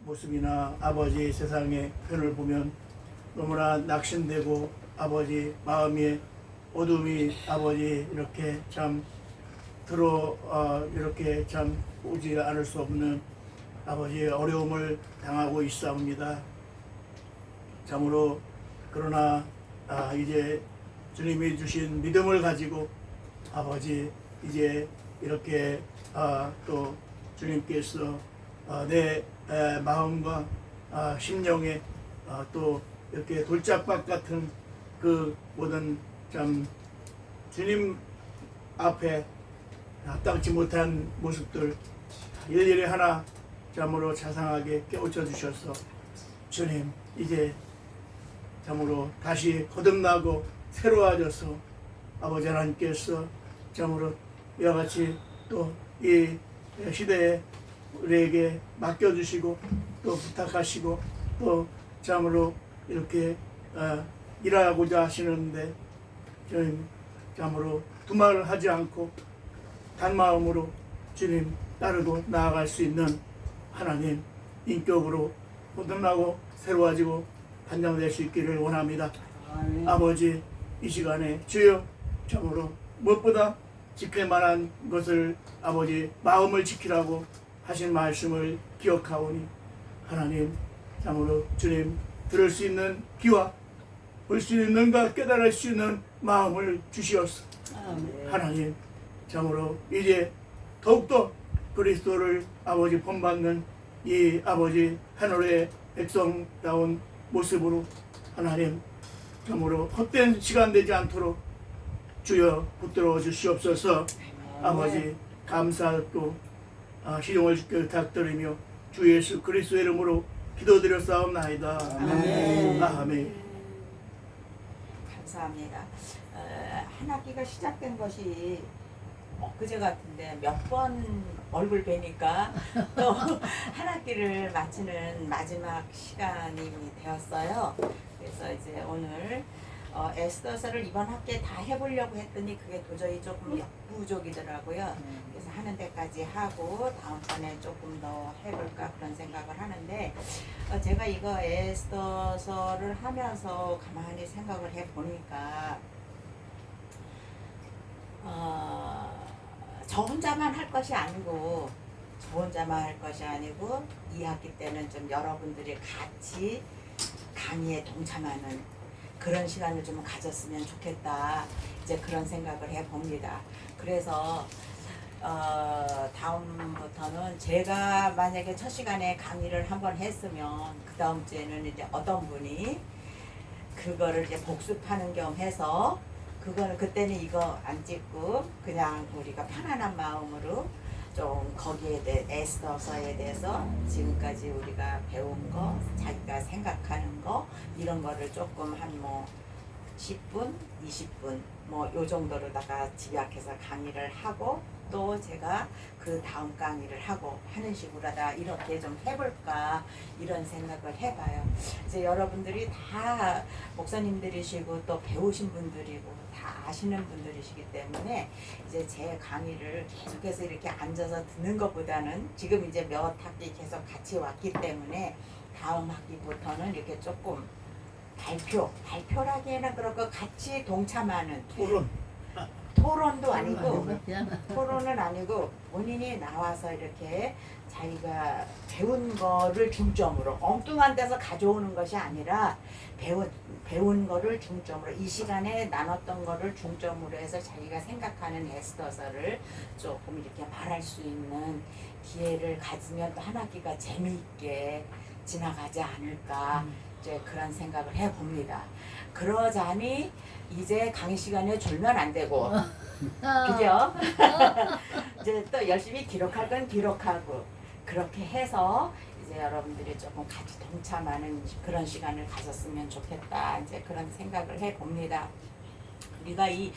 모습이나 아버지 세상의 편을 보면 너무나 낙심되고 아버지 마음에 어둠이 아버지 이렇게 참 이렇게 참 오지 않을 수 없는 아버지의 어려움을 당하고 있사옵니다. 참으로 그러나 이제 주님이 주신 믿음을 가지고 아버지 이제 이렇게 또 주님께서 내 마음과 심령에 또 이렇게 돌짝밭 같은 그 모든 참 주님 앞에 합당치 못한 모습들 일일이 하나 참으로 자상하게 깨우쳐 주셔서 주님 이제 참으로 다시 거듭나고 새로워져서 아버지 하나님께서 참으로 이와 같이 또 이 시대에 우리에게 맡겨주시고 또 부탁하시고 또 참으로 이렇게 일하고자 하시는데 주님 참으로 두말을 하지 않고 단마음으로 주님 따르고 나아갈 수 있는 하나님 인격으로 거듭나고 새로워지고 단장될 수 있기를 원합니다. 아버지 이 시간에 주여 참으로 무엇보다 지킬 만한 것을 아버지 마음을 지키라고 하신 말씀을 기억하오니 하나님 참으로 주님 들을 수 있는 귀와 볼 수 있는 눈과 깨달을 수 있는 마음을 주시옵소서. 하나님 참으로 이제 더욱더 그리스도를 아버지 본받는 이 아버지 하늘의 백성다운 모습으로 하나님 참으로 헛된 시간 되지 않도록 주여 붙들어 주시옵소서. 아버지 감사도 시종을 주께 부탁드리며 주 예수 그리스도의 이름으로 기도드렸사옵나이다. 아멘. 아멘. 감사합니다. 한 학기가 시작된 것이 엊그제 같은데 몇 번 얼굴 뵈니까 또 한 학기를 마치는 마지막 시간이 되었어요. 그래서 이제 오늘 에스더서를 이번 학기에 다 해보려고 했더니 그게 도저히 조금 역부족이더라고요. 그래서 하는 데까지 하고 다음번에 조금 더 해볼까 그런 생각을 하는데 제가 이거 에스더서를 하면서 가만히 생각을 해보니까 저 혼자만 할 것이 아니고 이 학기 때는 좀 여러분들이 같이 강의에 동참하는 그런 시간을 좀 가졌으면 좋겠다. 이제 그런 생각을 해봅니다. 그래서 다음부터는 제가 만약에 첫 시간에 강의를 한번 했으면 그 다음 주에는 이제 어떤 분이 그거를 이제 복습하는 겸 해서 그거는 그때는 이거 안 찍고 그냥 우리가 편안한 마음으로 좀 거기에 대해 에스더서에 대해서 지금까지 우리가 배운 거, 자기가 생각하는 거 이런 거를 조금 한 뭐 10분, 20분 뭐 요 정도로다가 집약해서 강의를 하고 또 제가 그 다음 강의를 하고 하는 식으로다 이렇게 좀 해볼까 이런 생각을 해봐요. 이제 여러분들이 다 목사님들이시고 또 배우신 분들이고 다 아시는 분들이시기 때문에 이제 제 강의를 계속해서 이렇게 앉아서 듣는 것보다는 지금 이제 몇 학기 계속 같이 왔기 때문에 다음 학기부터는 이렇게 조금 발표라기에는 그렇고 같이 동참하는 토론도 아니고 토론은 아니고 본인이 나와서 이렇게 자기가 배운 거를 중점으로 엉뚱한 데서 가져오는 것이 아니라 배운 거를 중점으로 이 시간에 나눴던 거를 중점으로 해서 자기가 생각하는 에스더서를 조금 이렇게 말할 수 있는 기회를 가지면 또 한 학기가 재미있게 지나가지 않을까 이제 그런 생각을 해봅니다. 그러자니 이제 강의 시간에 졸면 안 되고 그죠? 이제 또 열심히 기록할 건 기록하고 그렇게 해서 이제 여러분들이 조금 같이 동참하는 그런 시간을 가졌으면 좋겠다 이제 그런 생각을 해봅니다. 우리가 이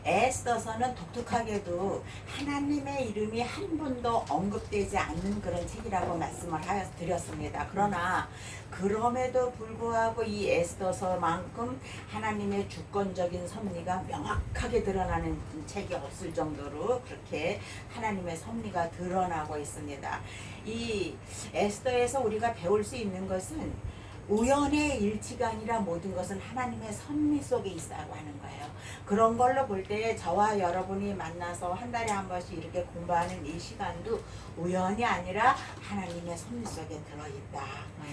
에스더서는 독특하게도 하나님의 이름이 한 번도 언급되지 않는 그런 책이라고 말씀을 드렸습니다. 그러나 그럼에도 불구하고 이 에스더서만큼 하나님의 주권적인 섭리가 명확하게 드러나는 책이 없을 정도로 그렇게 하나님의 섭리가 드러나고 있습니다. 이 에스더에서 우리가 배울 수 있는 것은 우연의 일치가 아니라 모든 것은 하나님의 섭리 속에 있다고 하는 거예요. 그런 걸로 볼 때 저와 여러분이 만나서 한 달에 한 번씩 이렇게 공부하는 이 시간도 우연이 아니라 하나님의 섭리 속에 들어있다.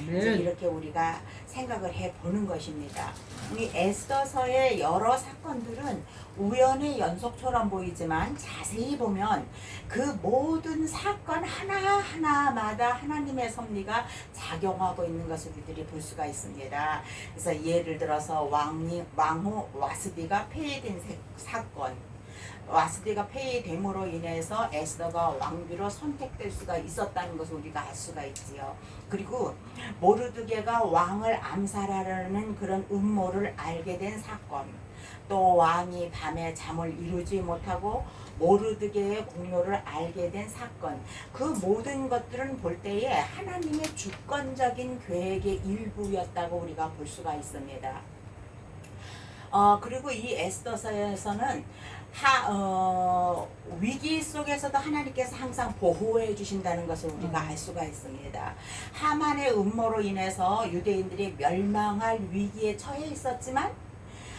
이제 이렇게 우리가 생각을 해보는 것입니다. 이 에스더서의 여러 사건들은 우연의 연속처럼 보이지만 자세히 보면 그 모든 사건 하나하나마다 하나님의 섭리가 작용하고 있는 것을 우리들이 볼 수가 있습니다. 그래서 예를 들어서 왕후 와스디가 폐위된 사건, 와스디가 폐위됨으로 인해서 에스더가 왕비로 선택될 수가 있었다는 것을 우리가 알 수가 있지요. 그리고 모르드게가 왕을 암살하려는 그런 음모를 알게 된 사건, 또 왕이 밤에 잠을 이루지 못하고 모르드게의 공로를 알게 된 사건, 그 모든 것들은 볼 때에 하나님의 주권적인 계획의 일부였다고 우리가 볼 수가 있습니다. 그리고 이 에스더서에서는 위기 속에서도 하나님께서 항상 보호해 주신다는 것을 우리가 알 수가 있습니다. 하만의 음모로 인해서 유대인들이 멸망할 위기에 처해 있었지만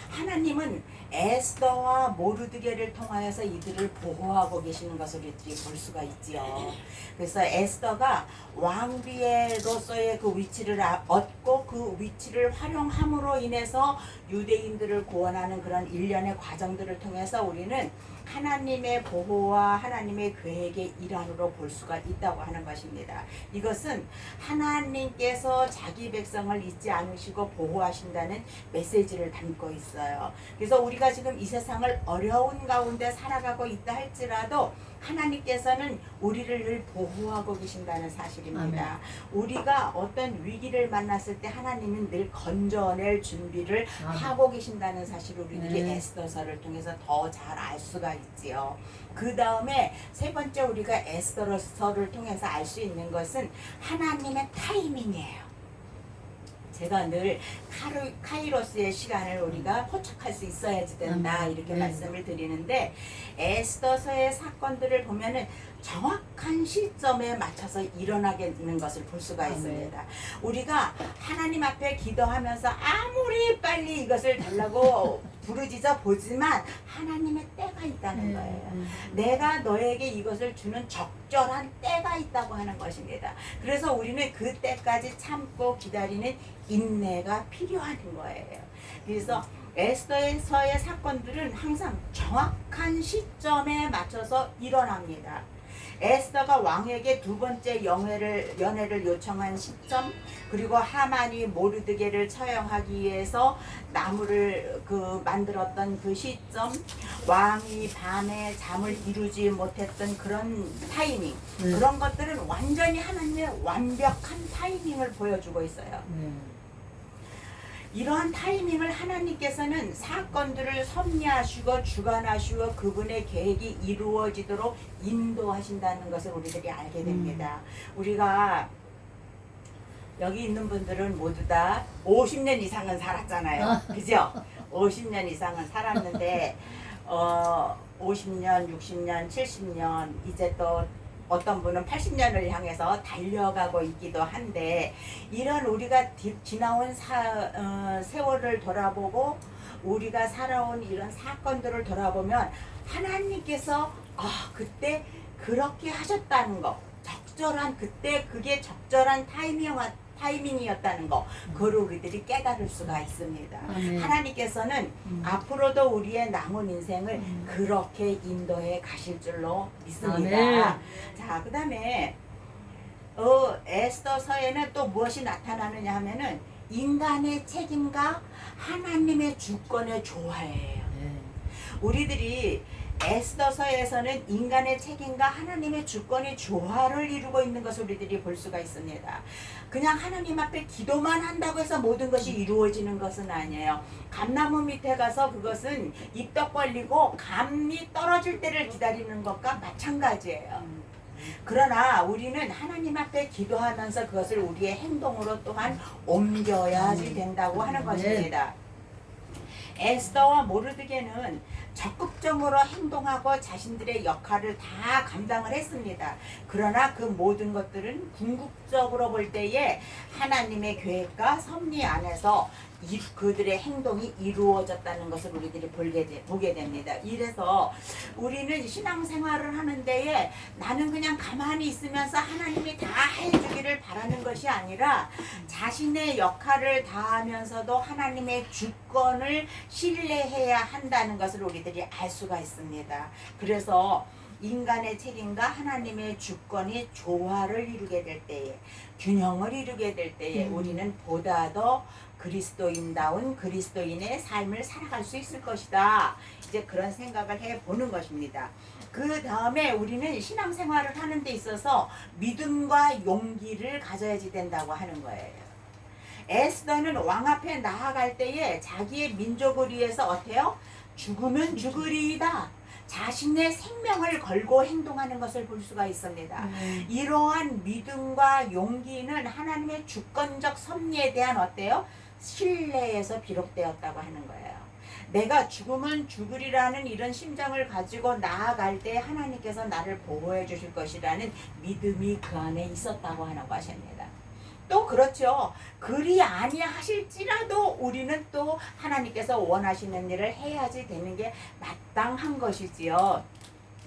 하나님은 에스더와 모르드게를 통하여서 이들을 보호하고 계시는 것을 우리들이 볼 수가 있지요. 그래서 에스더가 왕비로서의 그 위치를 얻고 그 위치를 활용함으로 인해서 유대인들을 구원하는 그런 일련의 과정들을 통해서 우리는 하나님의 보호와 하나님의 계획의 일환으로 볼 수가 있다고 하는 것입니다. 이것은 하나님께서 자기 백성을 잊지 않으시고 보호하신다는 메시지를 담고 있어요. 그래서 우리가 지금 이 세상을 어려운 가운데 살아가고 있다 할지라도 하나님께서는 우리를 늘 보호하고 계신다는 사실입니다. 우리가 어떤 위기를 만났을 때 하나님은 늘 건져낼 준비를 하고 계신다는 사실을 우리들이 에스더서를 통해서 더 잘 알 수가 있지요. 그 다음에 세 번째 우리가 에스더서를 통해서 알 수 있는 것은 하나님의 타이밍이에요. 제가 늘 카이로스의 시간을 우리가 포착할 수 있어야지 된다 이렇게 말씀을 드리는데 에스더서의 사건들을 보면은 정확한 시점에 맞춰서 일어나게 되는 것을 볼 수가 있습니다. 우리가 하나님 앞에 기도하면서 아무리 빨리 이것을 달라고 부르짖어 보지만 하나님의 때가 있다는 거예요. 내가 너에게 이것을 주는 적절한 때가 있다고 하는 것입니다. 그래서 우리는 그 때까지 참고 기다리는 인내가 필요한 거예요. 그래서 에스더에서의 사건들은 항상 정확한 시점에 맞춰서 일어납니다. 에스더가 왕에게 두 번째 연회를 요청한 시점, 그리고 하만이 모르드게를 처형하기 위해서 나무를 만들었던 그 시점, 왕이 밤에 잠을 이루지 못했던 그런 타이밍, 그런 것들은 완전히 하나님의 완벽한 타이밍을 보여주고 있어요. 이러한 타이밍을 하나님께서는 사건들을 섭리하시고 주관하시고 그분의 계획이 이루어지도록 인도하신다는 것을 우리들이 알게 됩니다. 우리가 여기 있는 분들은 모두 다 50년 이상은 살았잖아요. 그죠? 50년 이상은 살았는데 50년, 60년, 70년 이제 또 어떤 분은 80년을 향해서 달려가고 있기도 한데 이런 우리가 지나온 세월을 돌아보고 우리가 살아온 이런 사건들을 돌아보면 하나님께서 그때 그렇게 하셨다는 거, 적절한 그때 그게 적절한 타이밍이었다는 거, 그걸 우리들이 깨달을 수가 있습니다. 하나님께서는 앞으로도 우리의 남은 인생을 그렇게 인도해 가실 줄로 믿습니다. 자, 그 다음에 에스더서에는 또 무엇이 나타나느냐 하면은 인간의 책임과 하나님의 주권의 조화예요. 우리들이 에스더서에서는 인간의 책임과 하나님의 주권이 조화를 이루고 있는 것을 우리들이 볼 수가 있습니다. 그냥 하나님 앞에 기도만 한다고 해서 모든 것이 이루어지는 것은 아니에요. 감나무 밑에 가서 그것은 입덕 벌리고 감이 떨어질 때를 기다리는 것과 마찬가지예요. 그러나 우리는 하나님 앞에 기도하면서 그것을 우리의 행동으로 또한 옮겨야지 된다고 하는 것입니다. 에스더와 모르드게는 적극적으로 행동하고 자신들의 역할을 다 감당을 했습니다. 그러나 그 모든 것들은 궁극적으로 볼 때에 하나님의 계획과 섭리 안에서 그들의 행동이 이루어졌다는 것을 우리들이 보게 됩니다. 이래서 우리는 신앙생활을 하는 데에 나는 그냥 가만히 있으면서 하나님이 다 해주기를 바라는 것이 아니라 자신의 역할을 다하면서도 하나님의 주권을 신뢰해야 한다는 것을 우리들이 알 수가 있습니다. 그래서 인간의 책임과 하나님의 주권이 조화를 이루게 될 때에, 균형을 이루게 될 때에 우리는 보다 더 그리스도인다운 그리스도인의 삶을 살아갈 수 있을 것이다. 이제 그런 생각을 해보는 것입니다. 그 다음에 우리는 신앙생활을 하는 데 있어서 믿음과 용기를 가져야지 된다고 하는 거예요. 에스더는 왕 앞에 나아갈 때에 자기의 민족을 위해서 어때요? 죽으면 죽으리이다. 자신의 생명을 걸고 행동하는 것을 볼 수가 있습니다. 이러한 믿음과 용기는 하나님의 주권적 섭리에 대한 어때요? 신뢰에서 비롯되었다고 하는 거예요. 내가 죽으면 죽으리라는 이런 심정을 가지고 나아갈 때 하나님께서 나를 보호해 주실 것이라는 믿음이 그 안에 있었다고 하는 것입니다. 또 그렇죠. 그리 아니하실지라도 우리는 또 하나님께서 원하시는 일을 해야지 되는 게 마땅한 것이지요.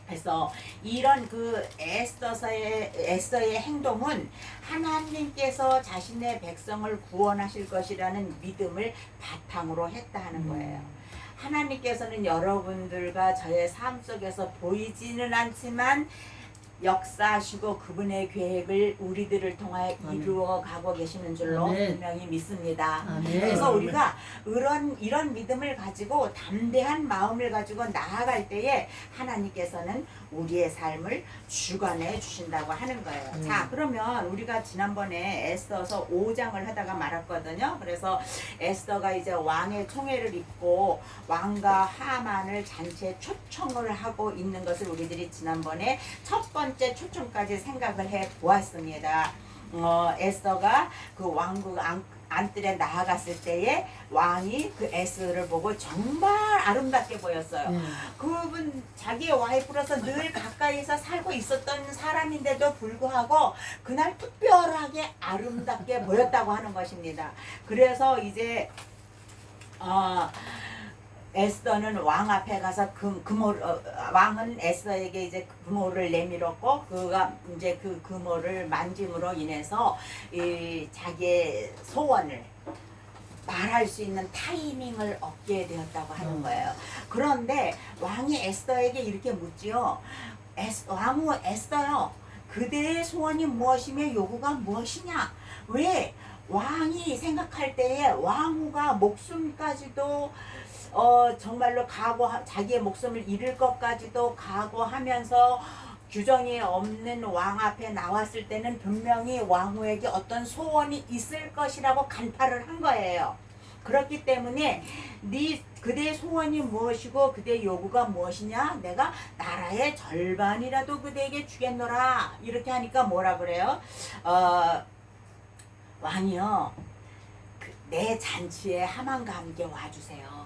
그래서 이런 그 에스더의 행동은 하나님께서 자신의 백성을 구원하실 것이라는 믿음을 바탕으로 했다 하는 거예요. 하나님께서는 여러분들과 저의 삶 속에서 보이지는 않지만 역사하시고 그분의 계획을 우리들을 통하여 이루어 가고 계시는 줄로 분명히 믿습니다. 그래서 우리가 이런 믿음을 가지고 담대한 마음을 가지고 나아갈 때에 하나님께서는 우리의 삶을 주관해 주신다고 하는 거예요. 자, 그러면 우리가 지난번에 에스더서 5장을 하다가 말았거든요. 그래서 에스더가 이제 왕의 총애를 입고 왕과 하만을 잔치에 초청을 하고 있는 것을 우리들이 지난번에 첫 번째 초청까지 생각을 해 보았습니다. 에스더가 그 왕국 안뜰에 나아갔을 때에 왕이 그 에스더를 보고 정말 아름답게 보였어요. 그분 자기의 와이프로서 늘 가까이서 살고 있었던 사람인데도 불구하고 그날 특별하게 아름답게 보였다고 하는 것입니다. 그래서 이제 에스더는 왕 앞에 가서 왕은 에스더에게 이제 금호를 내밀었고 그가 이제 그 금호를 만짐으로 인해서 이 자기의 소원을 말할 수 있는 타이밍을 얻게 되었다고 하는 거예요. 그런데 왕이 에스더에게 이렇게 묻지요. 왕후 에스더요, 그대의 소원이 무엇이며 요구가 무엇이냐? 왜 왕이 생각할 때에 왕후가 목숨까지도 정말로 자기의 목숨을 잃을 것까지도 각오하면서 규정이 없는 왕 앞에 나왔을 때는 분명히 왕후에게 어떤 소원이 있을 것이라고 간파를 한 거예요. 그렇기 때문에 그대의 소원이 무엇이고 그대의 요구가 무엇이냐? 내가 나라의 절반이라도 그대에게 주겠노라. 이렇게 하니까 뭐라 그래요? 왕이요, 내 잔치에 하만과 함께 와주세요.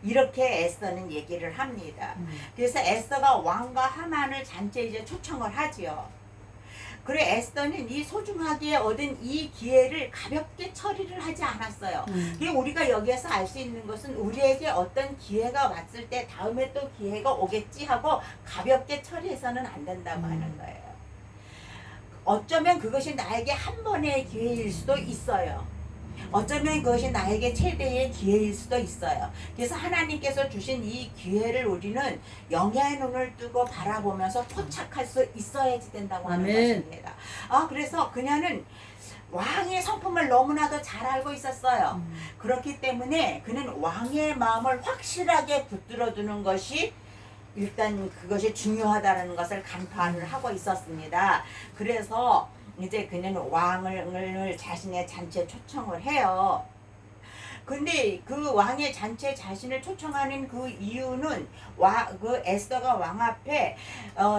이렇게 에스더는 얘기를 합니다. 그래서 에스더가 왕과 하만을 잔치에 이제 초청을 하지요. 그리고 에스더는 이 소중하게 얻은 이 기회를 가볍게 처리를 하지 않았어요. 우리가 여기에서 알 수 있는 것은 우리에게 어떤 기회가 왔을 때 다음에 또 기회가 오겠지 하고 가볍게 처리해서는 안 된다고 하는 거예요. 어쩌면 그것이 나에게 한 번의 기회일 수도 있어요. 어쩌면 그것이 나에게 최대의 기회일 수도 있어요. 그래서 하나님께서 주신 이 기회를 우리는 영야의 눈을 뜨고 바라보면서 포착할 수 있어야지 된다고 하는 것입니다. 그래서 그녀는 왕의 성품을 너무나도 잘 알고 있었어요. 그렇기 때문에 그는 왕의 마음을 확실하게 붙들어 두는 것이 일단 그것이 중요하다는 것을 간파를 하고 있었습니다. 그래서 이제 그는 왕을 자신의 잔치에 초청을 해요. 근데 그 왕의 잔치에 자신을 초청하는 그 이유는 그 에스더가 왕 앞에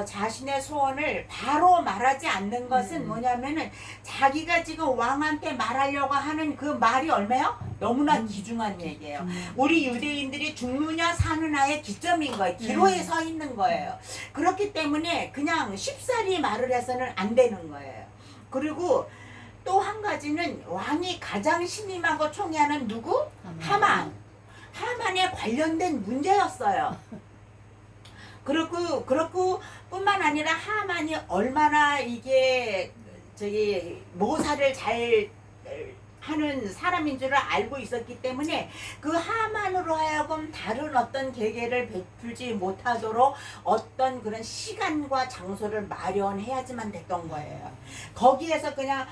자신의 소원을 바로 말하지 않는 것은 뭐냐면은 자기가 지금 왕한테 말하려고 하는 그 말이 얼마요? 너무나 귀중한 얘기예요. 우리 유대인들이 죽느냐 사느냐의 기점인 거예요. 기로에 서 있는 거예요. 그렇기 때문에 그냥 쉽사리 말을 해서는 안 되는 거예요. 그리고 또 한 가지는 왕이 가장 신임하고 총애하는 누구? 하만. 하만에 관련된 문제였어요. 그렇고 뿐만 아니라 하만이 얼마나 이게 모사를 잘 하는 사람인 줄을 알고 있었기 때문에 그 하만으로 하여금 다른 어떤 계계를 베풀지 못하도록 어떤 그런 시간과 장소를 마련해야지만 됐던 거예요. 거기에서 그냥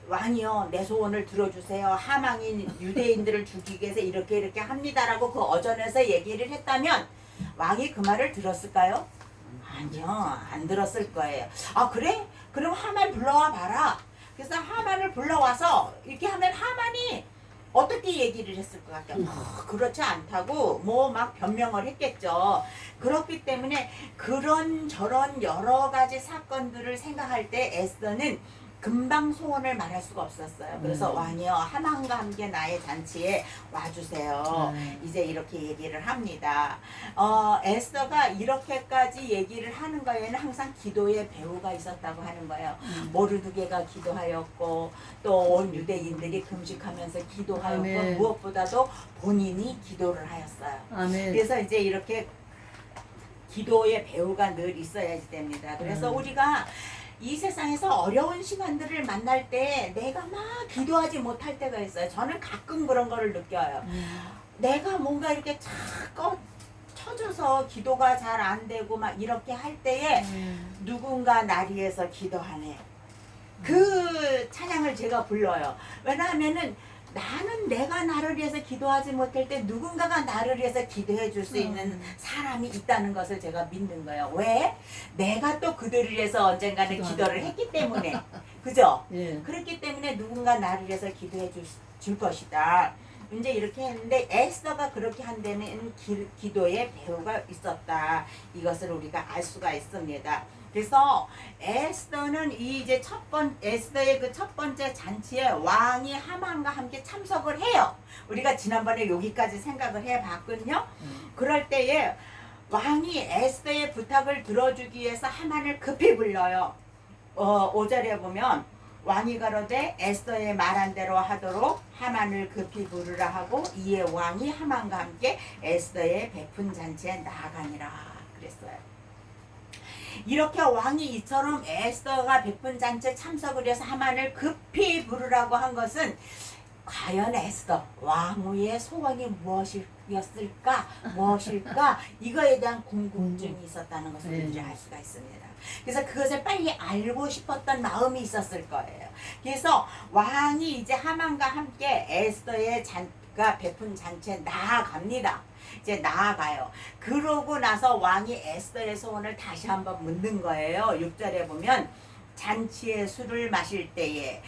왕이요, 내 소원을 들어주세요. 하망이 유대인들을 죽이기 위해서 이렇게 합니다라고 그 어전에서 얘기를 했다면 왕이 그 말을 들었을까요? 아니요, 안 들었을 거예요. 아 그래? 그럼 하만 불러와 봐라. 그래서 하만을 불러와서 이렇게 하면 하만이 어떻게 얘기를 했을 것 같아요? 그렇지 않다고 뭐 막 변명을 했겠죠. 그렇기 때문에 그런 저런 여러 가지 사건들을 생각할 때 에스더는 금방 소원을 말할 수가 없었어요. 그래서 왕이요, 하만과 함께 나의 잔치에 와주세요. 이제 이렇게 얘기를 합니다. 에스더가 이렇게까지 얘기를 하는 거에는 항상 기도의 배후가 있었다고 하는 거예요. 모르드게가 기도하였고 또 온 유대인들이 금식하면서 기도하였고 아멘. 무엇보다도 본인이 기도를 하였어요. 아멘. 그래서 이제 이렇게 기도의 배후가 늘 있어야지 됩니다. 그래서 우리가 이 세상에서 어려운 시간들을 만날 때 내가 막 기도하지 못할 때가 있어요. 저는 가끔 그런 거를 느껴요. 내가 뭔가 이렇게 자꾸 쳐져서 기도가 잘 안 되고 막 이렇게 할 때에 누군가 나를 위해서 기도하네. 그 찬양을 제가 불러요. 왜냐하면은 나는 내가 나를 위해서 기도하지 못할 때 누군가가 나를 위해서 기도해 줄 수 있는 사람이 있다는 것을 제가 믿는 거예요. 왜? 내가 또 그들을 위해서 언젠가는 기도를 했기 때문에. 그죠? 예. 그렇기 때문에 누군가 나를 위해서 기도해 줄 것이다. 이제 이렇게 했는데 에스더가 그렇게 한 데는 기도의 배후가 있었다. 이것을 우리가 알 수가 있습니다. 그래서 에스더는 에스더의 그 첫 번째 잔치에 왕이 하만과 함께 참석을 해요. 우리가 지난번에 여기까지 생각을 해봤거든요. 그럴 때에 왕이 에스더의 부탁을 들어주기 위해서 하만을 급히 불러요. 5절에 보면 왕이 가로되 에스더의 말한 대로 하도록 하만을 급히 부르라 하고 이에 왕이 하만과 함께 에스더의 베푼 잔치에 나아가니라 그랬어요. 이렇게 왕이 이처럼 에스더가 베푼 잔치에 참석을 해서 하만을 급히 부르라고 한 것은 과연 에스더 왕후의 소원이 무엇일까 이거에 대한 궁금증이 있었다는 것을 우리가 알 수가 있습니다. 그래서 그것을 빨리 알고 싶었던 마음이 있었을 거예요. 그래서 왕이 이제 하만과 함께 에스더의 베푼 잔치에 나아갑니다. 이제 나아가요. 그러고 나서 왕이 에스더의 소원을 다시 한번 묻는 거예요. 6절에 보면 잔치에 술을 마실 때에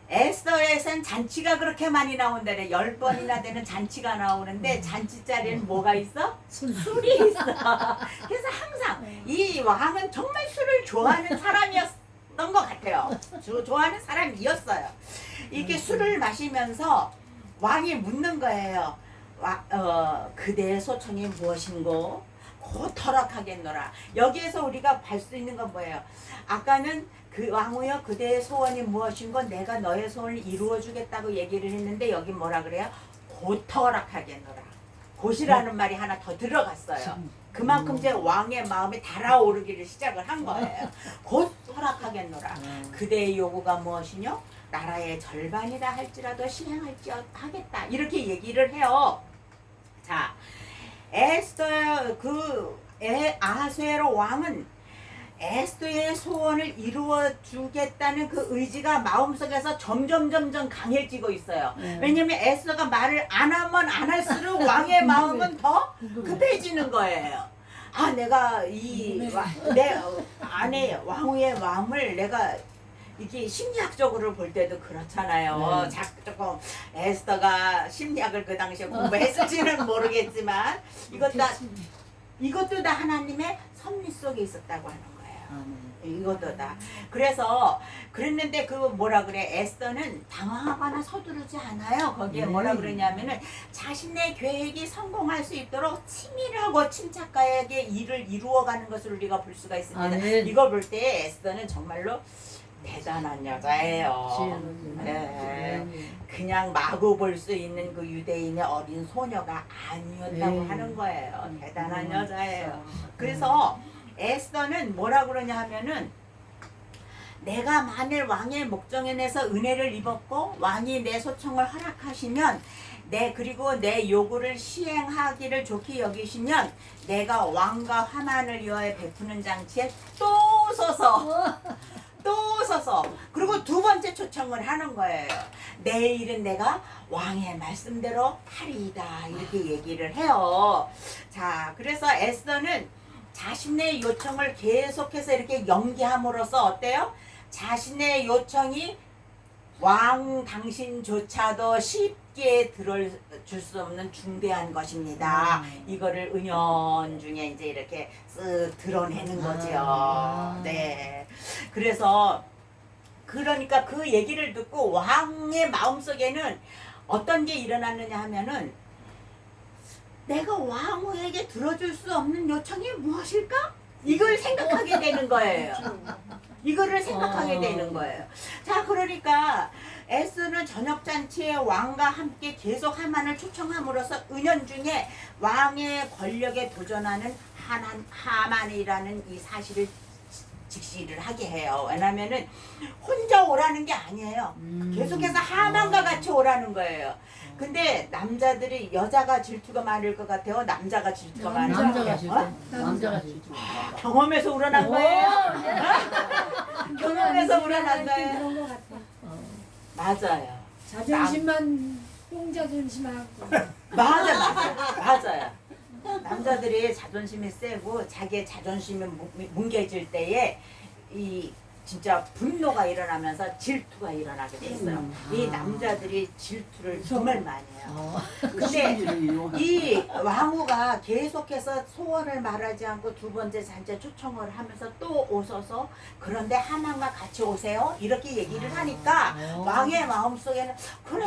에스더에선 잔치가 그렇게 많이 나온다래. 10번이나 되는 잔치가 나오는데 잔치 자리에는 뭐가 있어? 술이 있어. 그래서 항상 이 왕은 정말 술을 좋아하는 사람이었던 것 같아요. 좋아하는 사람이었어요. 이렇게 술을 마시면서 왕이 묻는 거예요. 그대의 소청이 무엇인고 곧 허락하겠노라. 여기에서 우리가 볼 수 있는 건 뭐예요? 아까는 그 왕후여 그대의 소원이 무엇인고 내가 너의 소원을 이루어 주겠다고 얘기를 했는데 여기 뭐라 그래요? 곧 허락하겠노라. 곧이라는 말이 하나 더 들어갔어요. 그만큼 제 왕의 마음이 달아오르기를 시작을 한 거예요. 곧 허락하겠노라. 그대의 요구가 무엇이뇨? 나라의 절반이라 할지라도 시행하겠다. 이렇게 얘기를 해요. 자, 아하수에로 왕은 에스더의 소원을 이루어 주겠다는 그 의지가 마음속에서 점점 강해지고 있어요. 왜냐면 에스더가 말을 안 하면 안 할수록 왕의 마음은 더 급해지는 거예요. 아 내가 내 아내 왕후의 마음을 내가 이게 심리학적으로 볼 때도 그렇잖아요. 조금 에스더가 심리학을 그 당시에 공부했을지는 모르겠지만 이것도 다 하나님의 섭리 속에 있었다고 하는 거예요. 이것도 다. 그래서 그랬는데 그 뭐라 그래, 에스더는 당황하거나 서두르지 않아요. 거기에 뭐라 그러냐면은 자신의 계획이 성공할 수 있도록 치밀하고 침착하게 일을 이루어가는 것을 우리가 볼 수가 있습니다. 이걸 볼 때 에스더는 정말로 대단한 여자예요. 네. 그냥 마구 볼 수 있는 그 유대인의 어린 소녀가 아니었다고 하는 거예요. 대단한 여자예요. 그래서 에스더는 뭐라 그러냐 하면은 내가 만일 왕의 목정연에서 은혜를 입었고 왕이 내 소청을 허락하시면 그리고 내 요구를 시행하기를 좋게 여기시면 내가 왕과 하만을 위하여 베푸는 장치에 또 서서 그리고 두 번째 초청을 하는 거예요. 내일은 내가 왕의 말씀대로 하리이다 이렇게 얘기를 해요. 자, 그래서 에스더는 자신의 요청을 계속해서 이렇게 연기함으로써 어때요? 자신의 요청이 왕 당신조차도 쉽게 들어줄 수 없는 중대한 것입니다. 이거를 은연중에 이제 이렇게 쓱 드러내는 거죠. 네. 그래서 그러니까 그 얘기를 듣고 왕의 마음속에는 어떤 게 일어났느냐 하면은 내가 왕후에게 들어줄 수 없는 요청이 무엇일까? 이걸 생각하게 되는 거예요. 이거를 생각하게 되는 거예요. 자, 그러니까 에스더는 저녁잔치에 왕과 함께 계속 하만을 초청함으로써 은연중에 왕의 권력에 도전하는 하만이라는 이 사실을 직시를 하게 해요. 왜냐면은 혼자 오라는 게 아니에요. 계속해서 하만과 같이 오라는 거예요. 근데 남자들이 여자가 질투가 많을 것 같아요. 남자가 질투가 많을 것 같아요. 남자가 질투. 경험에서 우러난 거예요. 경험에서 우러난 거예요. 그런 것 같아. 맞아요. 자존심만 뽕자존심하고. 맞아요. 남자들이 자존심이 세고 자기의 자존심이 뭉개질 때에 이 진짜 분노가 일어나면서 질투가 일어나게 돼 있어요. 이 남자들이 질투를 정말 많이 해요. 근데 이 왕후가 계속해서 소원을 말하지 않고 두 번째 잔치 초청을 하면서 또 오셔서 그런데 하만과 같이 오세요 이렇게 얘기를 하니까 왕의 마음속에는 그래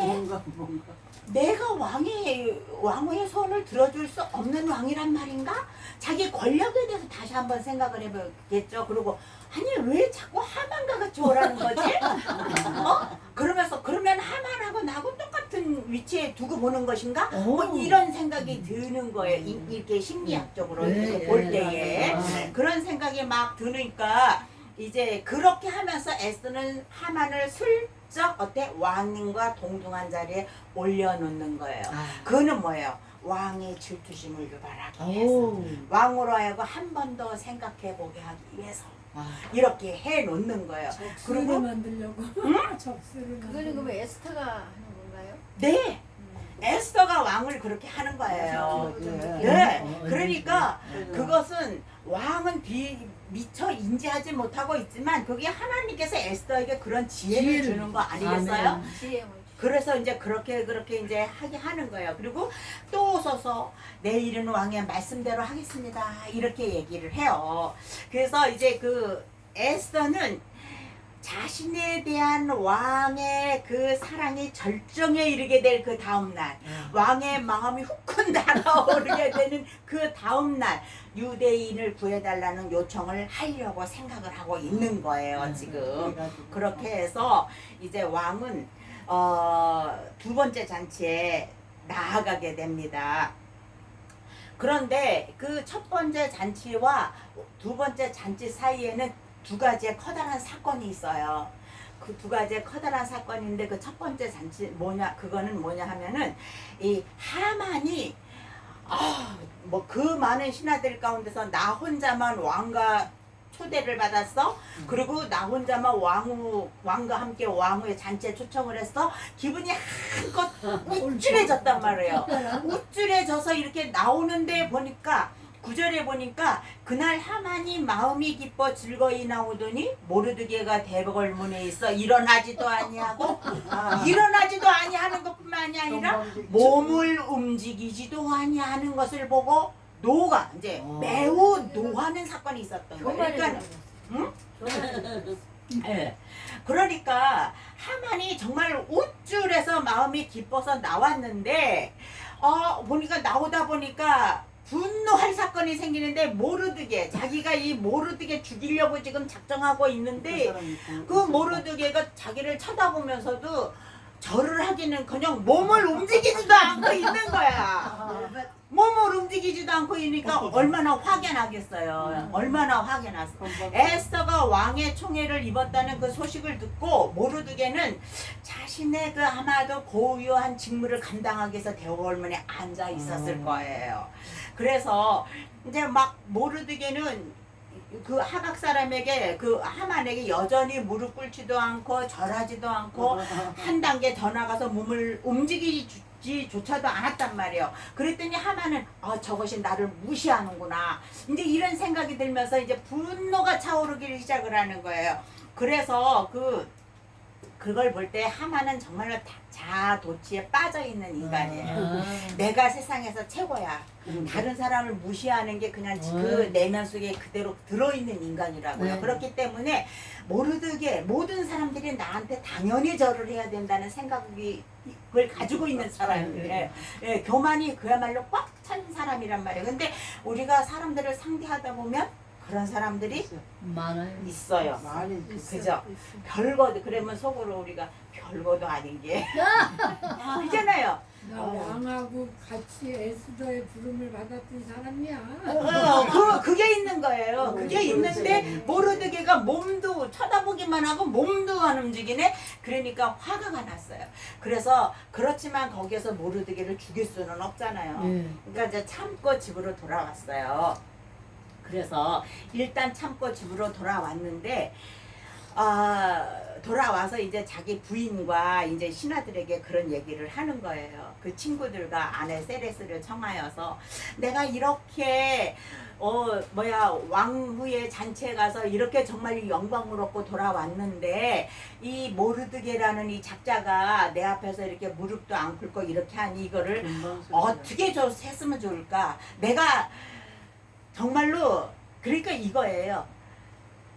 내가 왕후의 소원을 들어줄 수 없는 왕이란 말인가? 자기 권력에 대해서 다시 한번 생각을 해보겠죠. 그리고 아니 왜 자꾸 하만과 같이 오라는 거지? 그러면서 그러면 하만하고 나하고 똑같은 위치에 두고 보는 것인가? 뭐 이런 생각이 드는 거예요. 이렇게 심리학적으로 볼 때에 그런 생각이 막 드니까 이제 그렇게 하면서 에스더는 하만을 슬쩍 왕님과 동등한 자리에 올려놓는 거예요. 그거는 뭐예요? 왕의 질투심을 유발하기 위해서 왕으로 하여금 한 번 더 생각해보게 하기 위해서 이렇게 해놓는 거예요. 적수를 만들려고. 적수를 그거는 그럼 에스터가 하는 건가요? 네. 에스더가 왕을 그렇게 하는 거예요. 네. 그러니까 그것은 왕은 미처 인지하지 못하고 있지만 그게 하나님께서 에스더에게 그런 지혜를 주는 거 아니겠어요? 그래서 이제 그렇게 이제 하게 하는 거예요. 그리고 또 오셔서 내일은 왕의 말씀대로 하겠습니다. 이렇게 얘기를 해요. 그래서 이제 그 에스더는 자신에 대한 왕의 그 사랑이 절정에 이르게 될 그 다음날 왕의 마음이 후끈 달아오르게 되는 그 다음날 유대인을 구해달라는 요청을 하려고 생각을 하고 있는 거예요. 지금 그렇게 해서 이제 왕은 두 번째 잔치에 나아가게 됩니다. 그런데 그 첫 번째 잔치와 두 번째 잔치 사이에는 두 가지의 커다란 사건이 있어요. 그 두 가지의 커다란 사건인데 그 첫 번째 잔치 그거는 뭐냐 하면은 이 하만이 뭐 그 많은 신하들 가운데서 나 혼자만 왕과 초대를 받았어. 그리고 나 혼자만 왕과 함께 왕후의 잔치에 초청을 했어. 기분이 한껏 우쭐해졌단 말이에요. 우쭐해져서 이렇게 나오는데 보니까 구절에 보니까 그날 하만이 마음이 기뻐 즐거이 나오더니 모르드게가 대궐문에 있어 일어나지도 아니하고 일어나지도 아니하는 것뿐만이 아니라 몸을 움직이지도 아니하는 것을 보고 노가 이제 매우 노하는 사건이 있었던 거예요. 그러니까 응? 예. 그러니까 하만이 정말 우쭐해서 마음이 기뻐서 나왔는데 보니까 나오다 보니까 분노할 사건이 생기는데 모르드게 자기가 이 모르드게 죽이려고 지금 작정하고 있는데 그 모르드게가 자기를 쳐다보면서도 절을 하기는커녕 몸을 움직이지도 않고 있는 거야. 몸을 움직이지도 않고 있으니까 얼마나 화가 나겠어요. 얼마나 화가 났어. 에스더가 왕의 총애를 입었다는 그 소식을 듣고 모르드게는 자신의 그 아마도 고유한 직무를 감당하기 위해서 대궐문에 앉아 있었을 거예요. 그래서 이제 막 모르드게는 그 하각 사람에게 그 하만에게 여전히 무릎 꿇지도 않고 절하지도 않고 한 단계 더 나가서 몸을 움직이지조차도 않았단 말이에요. 그랬더니 하만은 저것이 나를 무시하는구나. 이제 이런 생각이 들면서 이제 분노가 차오르기 시작을 하는 거예요. 그래서 그걸 볼 때 하만은 정말로 자아도취에 빠져 있는 인간이에요. 내가 세상에서 최고야. 다른 사람을 무시하는 게 그냥 그 내면 속에 그대로 들어있는 인간이라고요. 그렇기 때문에 모르드게 모든 사람들이 나한테 당연히 절을 해야 된다는 생각을 가지고 있는 사람이에요. 예, 교만이 그야말로 꽉 찬 사람이란 말이에요. 근데 우리가 사람들을 상대하다 보면 그런 사람들이 많아요. 있어요. 그죠? 별거도 그러면 속으로 우리가 별거도 아닌 게 있잖아요. 나 왕하고 같이 에스더의 부름을 받았던 사람이야. 그게 있는 거예요. 그게 있는데 모르드게가 몸도 쳐다보기만 하고 몸도 안 움직이네. 그러니까 화가 났어요. 그래서 그렇지만 거기에서 모르드게를 죽일 수는 없잖아요. 그러니까 이제 참고 집으로 돌아왔어요. 그래서 일단 참고 집으로 돌아왔는데 돌아와서 이제 자기 부인과 이제 신하들에게 그런 얘기를 하는 거예요. 그 친구들과 아내 세레스를 청하여서 내가 이렇게 왕후의 잔치에 가서 이렇게 정말 영광을 얻고 돌아왔는데 이 모르드게라는 이 작자가 내 앞에서 이렇게 무릎도 안 꿇고 이렇게 하니 이거를 어떻게 했으면 좋을까? 내가 정말로 그러니까 이거예요.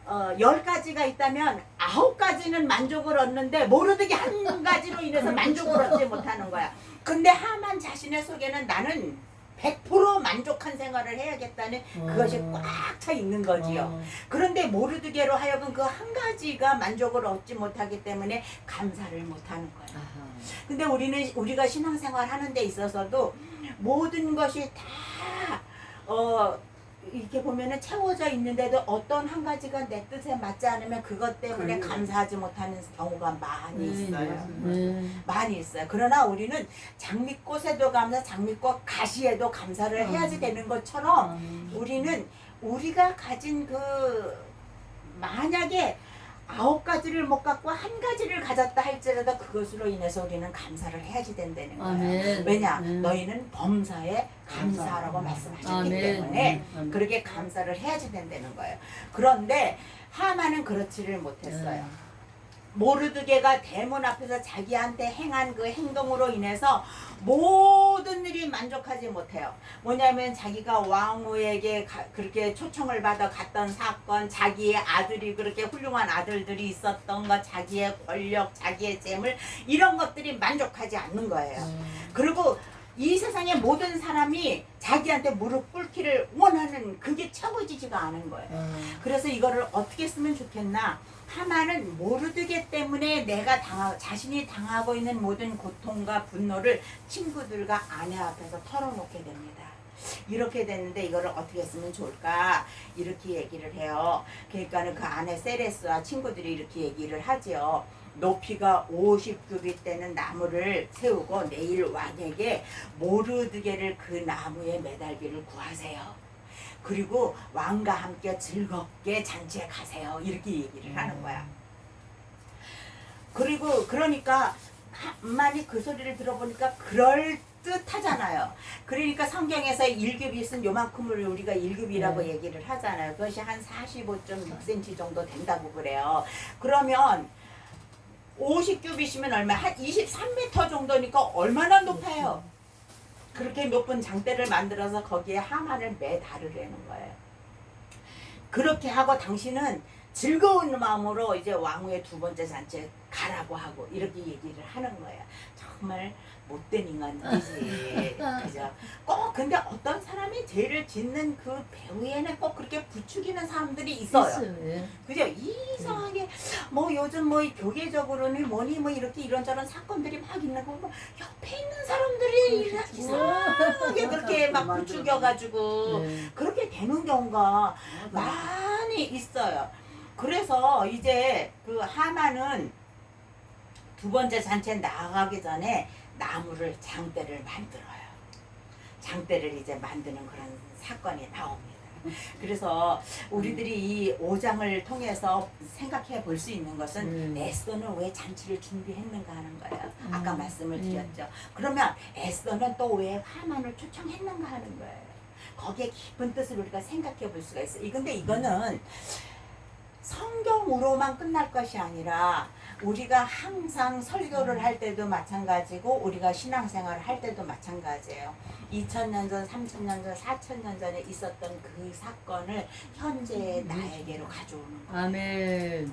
10가지가 있다면 9가지는 만족을 얻는데 모르드게 한 가지로 인해서 만족을 얻지 못하는 거야. 근데 하만 자신의 속에는 나는 100% 만족한 생활을 해야겠다는 그것이 꽉 차 있는 거지요. 그런데 모르드게로 하여금 그 한 가지가 만족을 얻지 못하기 때문에 감사를 못하는 거야. 근데 우리가 신앙생활 하는 데 있어서도 모든 것이 다 이렇게 보면은 채워져 있는데도 어떤 한 가지가 내 뜻에 맞지 않으면 그것 때문에 감사하지 못하는 경우가 많이 있어요. 많이 있어요. 그러나 우리는 장미꽃에도 감사, 장미꽃 가시에도 감사를 해야지 되는 것처럼 우리는 우리가 가진 만약에 9가지를 못 갖고 한 가지를 가졌다 할지라도 그것으로 인해서 우리는 감사를 해야지 된다는 거예요. 왜냐? 너희는 범사에 감사하라고 말씀하셨기 때문에 그렇게 감사를 해야지 된다는 거예요. 그런데 하만은 그렇지를 못했어요. 모르드게가 대문 앞에서 자기한테 행한 그 행동으로 인해서 모든 일이 만족하지 못해요. 뭐냐면 자기가 왕후에게 그렇게 초청을 받아 갔던 사건, 자기의 아들이 그렇게 훌륭한 아들들이 있었던 것, 자기의 권력, 자기의 재물 이런 것들이 만족하지 않는 거예요. 그리고 이 세상의 모든 사람이 자기한테 무릎 꿇기를 원하는 그게 채워지지가 않은 거예요. 그래서 이거를 어떻게 쓰면 좋겠나? 하만은 모르드게 때문에 내가 자신이 당하고 있는 모든 고통과 분노를 친구들과 아내 앞에서 털어놓게 됩니다. 이렇게 됐는데 이거를 어떻게 쓰면 좋을까? 이렇게 얘기를 해요. 그러니까는 그 아내 세레스와 친구들이 이렇게 얘기를 하지요. 높이가 50규빗 되는 나무를 세우고 내일 왕에게 모르드게를 그 나무에 매달기를 구하세요. 그리고 왕과 함께 즐겁게 잔치에 가세요. 이렇게 얘기를 하는 거야. 그리고 그러니까 가만히 그 소리를 들어보니까 그럴 듯하잖아요. 그러니까 성경에서 1급이 쓴 요만큼을 우리가 1급이라고 얘기를 하잖아요. 그것이 한 45.6cm 정도 된다고 그래요. 그러면 50큐빗이면 얼마? 한 23m 정도니까 얼마나 높아요? 그렇게 높은 장대를 만들어서 거기에 하만을 매달으려는 거예요. 그렇게 하고 당신은 즐거운 마음으로 이제 왕후의 두 번째 잔치에 가라고 하고 이렇게 얘기를 하는 거예요. 정말 못된 인간들이지. 그죠? 꼭 근데 어떤 사람이 죄를 짓는 그 배후에는 꼭 그렇게 부추기는 사람들이 있어요. 그죠? 이상하게 뭐 요즘 뭐 교계적으로는 뭐니 뭐 이렇게 이런저런 사건들이 막 있는 거 뭐 옆에 있는 사람들이 이상하게 그렇게 막 부추겨가지고 그렇게 되는 경우가 많이 있어요. 그래서 이제 그 하만은 두 번째 잔치에 나가기 전에 나무를 장대를 만들어요. 장대를 이제 만드는 그런 사건이 나옵니다. 그래서 우리들이 이 5장을 통해서 생각해 볼 수 있는 것은 에스더는 왜 잔치를 준비했는가 하는 거예요. 아까 말씀을 드렸죠. 그러면 에스더는 또 왜 하만을 초청했는가 하는 거예요. 거기에 깊은 뜻을 우리가 생각해 볼 수가 있어요. 근데 이거는 성경으로만 끝날 것이 아니라 우리가 항상 설교를 할 때도 마찬가지고 우리가 신앙생활을 할 때도 마찬가지예요. 2000년 전, 3000년 전, 4000년 전에 있었던 그 사건을 현재의 나에게로 가져오는 거예요. 아멘.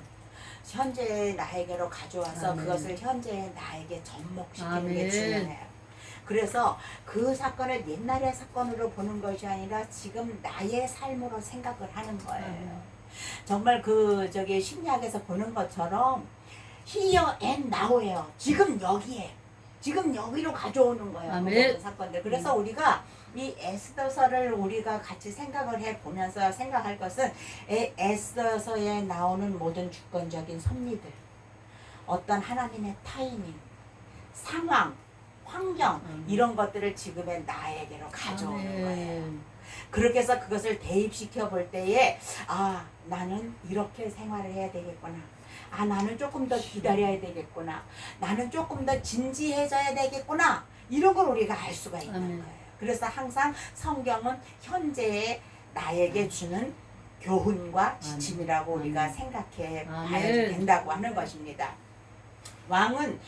현재의 나에게로 가져와서 아멘. 그것을 현재의 나에게 접목시키는 게 아멘. 중요해요. 그래서 그 사건을 옛날의 사건으로 보는 것이 아니라 지금 나의 삶으로 생각을 하는 거예요. 정말 그 저기 심리학에서 보는 것처럼 here and now예요. 지금 여기에, 지금 여기로 가져오는 거예요. 아멘. 모든 사건들. 그래서 우리가 이 에스더서를 우리가 같이 생각을 해 보면서 생각할 것은 에스더서에 나오는 모든 주권적인 섭리들, 어떤 하나님의 타이밍, 상황, 환경 이런 것들을 지금의 나에게로 가져오는 거예요. 그렇게 해서 그것을 대입시켜 볼 때에 아 나는 이렇게 생활을 해야 되겠구나. 아 나는 조금 더 기다려야 되겠구나. 나는 조금 더 진지해져야 되겠구나. 이런 걸 우리가 알 수가 있는 아멘. 거예요. 그래서 항상 성경은 현재의 나에게 주는 교훈과 지침이라고 우리가 생각해 봐야 된다고 하는 것입니다. 왕은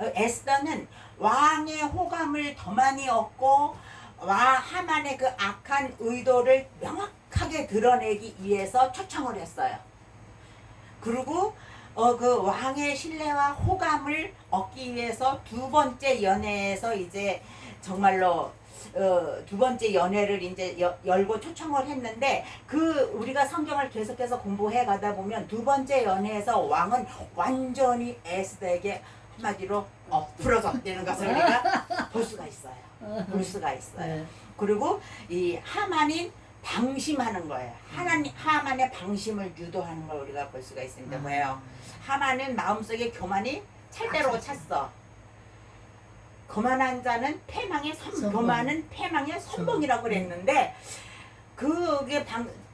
에스더는 왕의 호감을 더 많이 얻고 하만의 그 악한 의도를 명확하게 드러내기 위해서 초청을 했어요. 그리고 그 왕의 신뢰와 호감을 얻기 위해서 두 번째 연회에서 이제 정말로 두 번째 연회를 이제 열고 초청을 했는데 그 우리가 성경을 계속해서 공부해 가다 보면 두 번째 연회에서 왕은 완전히 에스더에게 한마디로 엎으러졌다는 것을 우리가 볼 수가 있어요. 볼 수가 있어요. 그리고 이 하만인 방심하는 거예요. 하만의 방심을 유도하는 걸 우리가 볼 수가 있습니다. 뭐예요? 하만은 마음속에 교만이 찰대로 찼어. 거만한 자는 패망의 교만은 패망의 선봉이라고 그랬는데 그게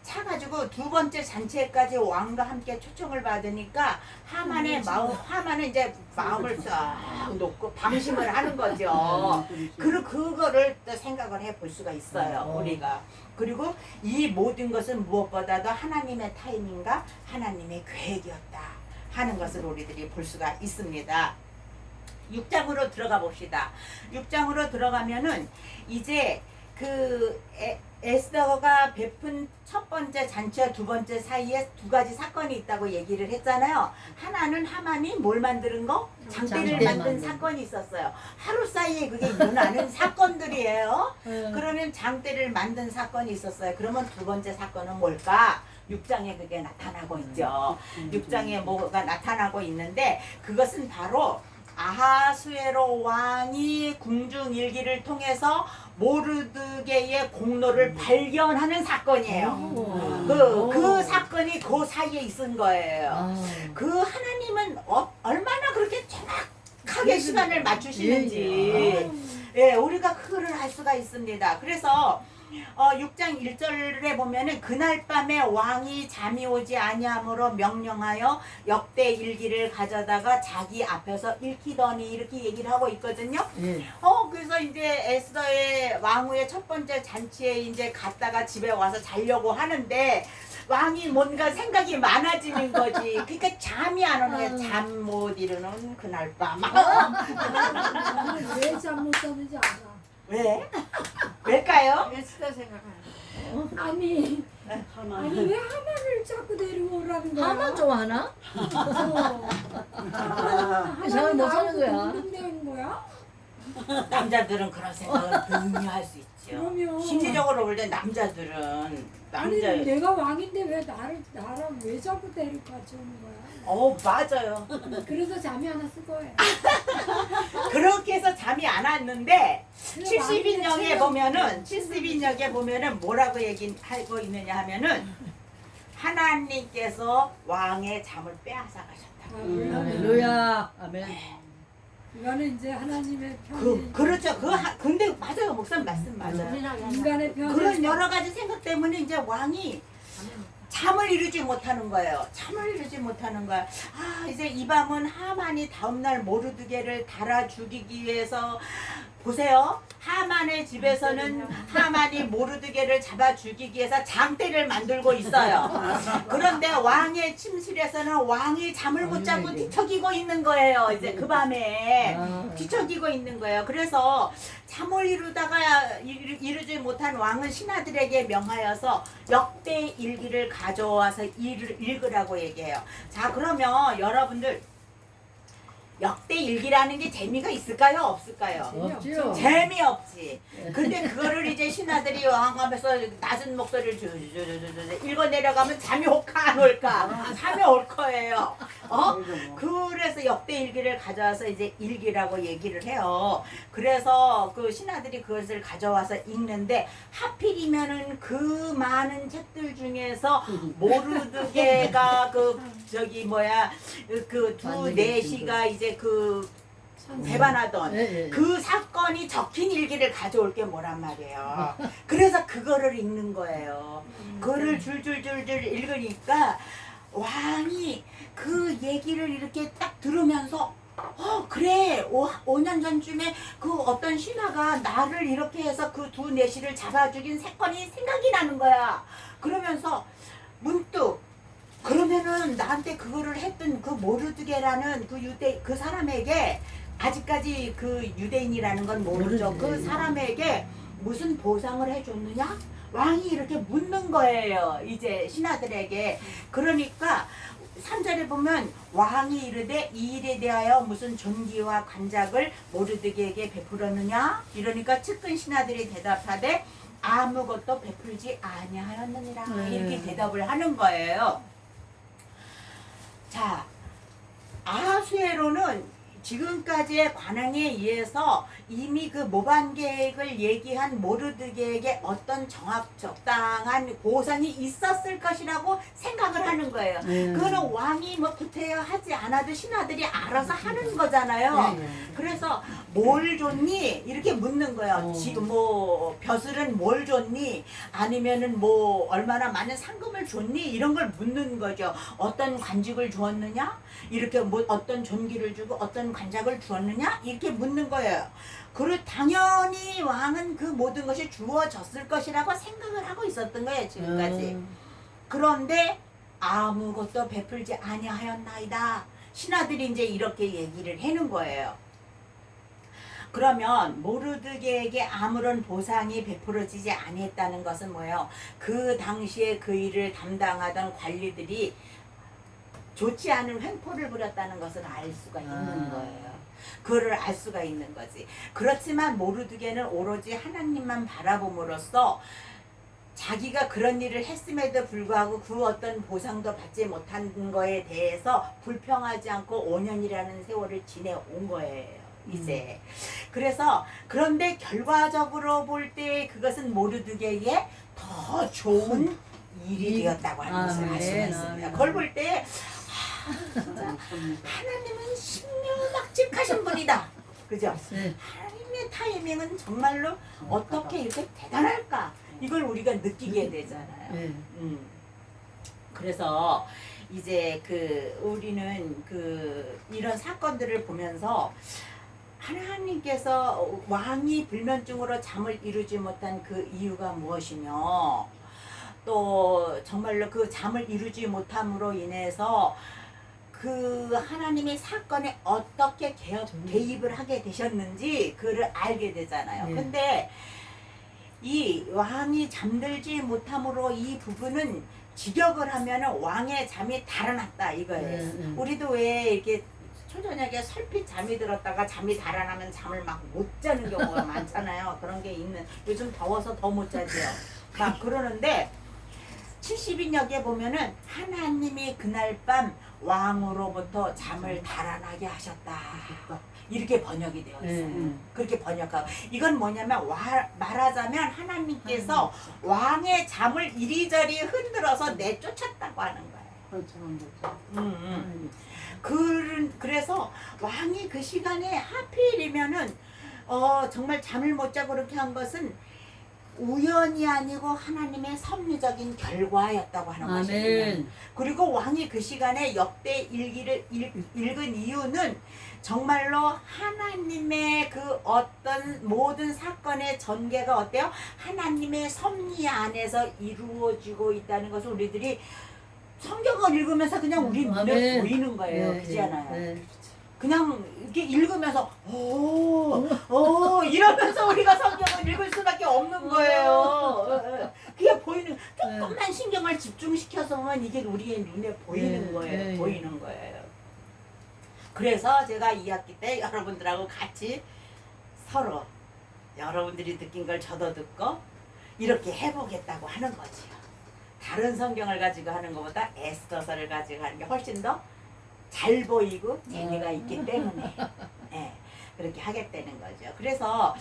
차가지고 두 번째 잔치에까지 왕과 함께 초청을 받으니까 하만은 이제 마음을 싹 놓고 방심을 하는 거죠. 그리고 그거를 또 생각을 해 볼 수가 있어요, 우리가. 그리고 이 모든 것은 무엇보다도 하나님의 타이밍과 하나님의 계획이었다 하는 것을 우리들이 볼 수가 있습니다. 6장으로 들어가 봅시다. 6장으로 들어가면은 이제 그 에스더가 베푼 첫 번째 잔치와 두 번째 사이에 두 가지 사건이 있다고 얘기를 했잖아요. 하나는 하만이 뭘 만드는 거? 장대를 만든 사건이 있었어요. 하루 사이에 그게 일어나는 사건들이에요. 그러면 장대를 만든 사건이 있었어요. 그러면 두 번째 사건은 뭘까? 6장에 그게 나타나고 있죠. 6장에 뭐가 나타나고 있는데 그것은 바로 아하수에로 왕이 궁중일기를 통해서 모르드게의 공로를 발견하는 사건이에요. 그 사건이 그 사이에 있은 거예요. 그 하나님은 얼마나 그렇게 정확하게 시간을 맞추시는지 우리가 그거를 알 수가 있습니다. 그래서 6장 1절에 보면은 그날 밤에 왕이 잠이 오지 아니함으로 명령하여 역대 일기를 가져다가 자기 앞에서 읽히더니 이렇게 얘기를 하고 있거든요. 예. 그래서 이제 에스더의 왕후의 첫 번째 잔치에 이제 갔다가 집에 와서 자려고 하는데 왕이 뭔가 생각이 많아지는 거지. 그러니까 잠이 안 오는 거야. 잠 못 이루는 그날 밤. 나는 왜 잠 못 자는지 알아. 왜? 왜일까요? 에스더 생각하는. 아니 왜 하만을 자꾸 데리고 오라는 거야? 하만 좋아하나? 잠을 못 자는 거야. 운동되는 거야? 남자들은 그런 생각을 분명히 할 수 있죠. 그러면 심리적으로 볼 때 남자들은 아니 남자. 내가 왕인데 왜 나랑 왜 자꾸 데리고 같이 오는 거야? 맞아요. 그래서 잠이 안 왔을 거예요. 그렇게 해서 잠이 안 왔는데 그래, 왕인데 70인역에 체력- 보면은 뭐라고 얘기하고 있느냐 하면은 하나님께서 왕의 잠을 빼앗아 가셨다. 할렐루야. 아멘. 이거는 이제 하나님의 편이 그렇죠. 근데 맞아요. 목사님 말씀 맞아요. 인간의 편이 그런 여러 가지 생각 때문에 이제 왕이 잠을 이루지 못하는 거예요. 잠을 이루지 못하는 거야. 이제 이 밤은 하만이 다음날 모르드게를 달아 죽이기 위해서 보세요. 하만의 집에서는 하만이 모르드게를 잡아 죽이기 위해서 장대를 만들고 있어요. 그런데 왕의 침실에서는 왕이 잠을 못 자고 뒤척이고 있는 거예요. 이제 그 밤에 뒤척이고 있는 거예요. 그래서 잠을 이루다가 이루지 못한 왕은 신하들에게 명하여서 역대 일기를 가져와서 읽으라고 얘기해요. 자, 그러면 여러분들 역대 일기라는 게 재미가 있을까요? 없을까요? 없지요. 재미없지. 근데 그거를 이제 신하들이 왕 앞에서 낮은 목소리를 주주주주주 읽어 내려가면 잠이 올까 안 올까? 잠이 올 거예요. 그래서 역대 일기를 가져와서 이제 일기라고 얘기를 해요. 그래서 그 신하들이 그것을 가져와서 읽는데 하필이면은 그 많은 책들 중에서 모르드게가 두 내시가 이제 그 배반하던 예, 예. 그 사건이 적힌 일기를 가져올 게 뭐란 말이에요. 그래서 그거를 읽는 거예요. 그거를 줄줄줄줄 읽으니까 왕이 그 얘기를 이렇게 딱 들으면서 그래 5년 전쯤에 그 어떤 신하가 나를 이렇게 해서 그 두 내시를 잡아 죽인 사건이 생각이 나는 거야. 그러면서 문득 그러면은 나한테 그거를 했던 그 모르드게라는 그 사람에게 아직까지 그 유대인이라는 건 모르죠. 모르지. 그 사람에게 무슨 보상을 해줬느냐? 왕이 이렇게 묻는 거예요. 이제 신하들에게. 그러니까 3절에 보면 왕이 이르되 이 일에 대하여 무슨 존귀와 관작을 모르드게에게 베풀었느냐? 이러니까 측근 신하들이 대답하되 아무것도 베풀지 아니하였느니라. 이렇게 대답을 하는 거예요. 자, 아하수에로는 지금까지의 관행에 의해서 이미 그 모반 계획을 얘기한 모르드게에게 어떤 적당한 보상이 있었을 것이라고 생각을 하는 거예요. 그거는 왕이 뭐 구태여 하지 않아도 신하들이 알아서 하는 거잖아요. 그래서 뭘 줬니? 이렇게 묻는 거예요. 지금 뭐 벼슬은 뭘 줬니? 아니면은 뭐 얼마나 많은 상금을 줬니? 이런 걸 묻는 거죠. 어떤 관직을 주었느냐? 이렇게 뭐 어떤 존귀를 주고 어떤 관작을 주었느냐? 이렇게 묻는 거예요. 그리고 당연히 왕은 그 모든 것이 주어졌을 것이라고 생각을 하고 있었던 거예요. 지금까지. 그런데 아무것도 베풀지 아니하였나이다. 신하들이 이제 이렇게 얘기를 해는 거예요. 그러면 모르드게에게 아무런 보상이 베풀어지지 아니했다는 것은 뭐예요? 그 당시에 그 일을 담당하던 관리들이 좋지 않은 횡포를 부렸다는 것을 알 수가 있는 거예요. 그거를 알 수가 있는 거지. 그렇지만 모르드게는 오로지 하나님만 바라봄으로써 자기가 그런 일을 했음에도 불구하고 그 어떤 보상도 받지 못한 거에 대해서 불평하지 않고 5년이라는 세월을 지내온 거예요. 이제. 그래서 그런데 결과적으로 볼 때 그것은 모르드게에게 더 좋은 일이 되었다고 하는 것을 알 수가 있습니다. 그걸 볼 때 진짜 하나님은 신묘막직하신 분이다. 그죠? 하나님의 타이밍은 정말로 어떻게 이렇게 대단할까? 이걸 우리가 느끼게 되잖아요. 네. 그래서 이제 우리는 이런 사건들을 보면서 하나님께서 왕이 불면증으로 잠을 이루지 못한 그 이유가 무엇이며 또 정말로 그 잠을 이루지 못함으로 인해서 그 하나님의 사건에 어떻게 개입을 하게 되셨는지 그를 알게 되잖아요. 네. 근데 이 왕이 잠들지 못함으로 이 부분은 직역을 하면은 왕의 잠이 달아났다 이거예요. 우리도 왜 이렇게 초저녁에 설핏 잠이 들었다가 잠이 달아나면 잠을 막 못 자는 경우가 많잖아요. 그런 게 있는, 요즘 더워서 더 못 자지요. 막 그러는데 70인역에 보면은 하나님이 그날 밤 왕으로부터 잠을 달아나게 하셨다. 이렇게 번역이 되어 있어요. 그렇게 번역하고 이건 뭐냐면 말하자면 하나님께서 왕의 잠을 이리저리 흔들어서 내쫓았다고 하는 거예요. 그래서 왕이 그 시간에 하필이면은 정말 잠을 못 자고 그렇게 한 것은 우연이 아니고 하나님의 섭리적인 결과였다고 하는 것입니다. 그리고 왕이 그 시간에 역대 일기를 읽은 이유는 정말로 하나님의 그 어떤 모든 사건의 전개가 어때요? 하나님의 섭리 안에서 이루어지고 있다는 것을 우리들이 성경을 읽으면서 그냥 우리 눈에 보이는 거예요. 그렇지 않아요? 그냥 이렇게 읽으면서 오 이러면서 우리가 성경을 읽을 수밖에 없는 거예요. 그게 보이는, 조금만 신경을 집중시켜서 보면 이게 우리의 눈에 보이는 거예요. 보이는 거예요. 그래서 제가 2학기 때 여러분들하고 같이 서로 여러분들이 느낀 걸 저도 듣고 이렇게 해보겠다고 하는 거지요. 다른 성경을 가지고 하는 것보다 에스더서를 가지고 하는 게 훨씬 더 잘 보이고 재미가 있기 때문에 그렇게 하겠다는 거죠. 그래서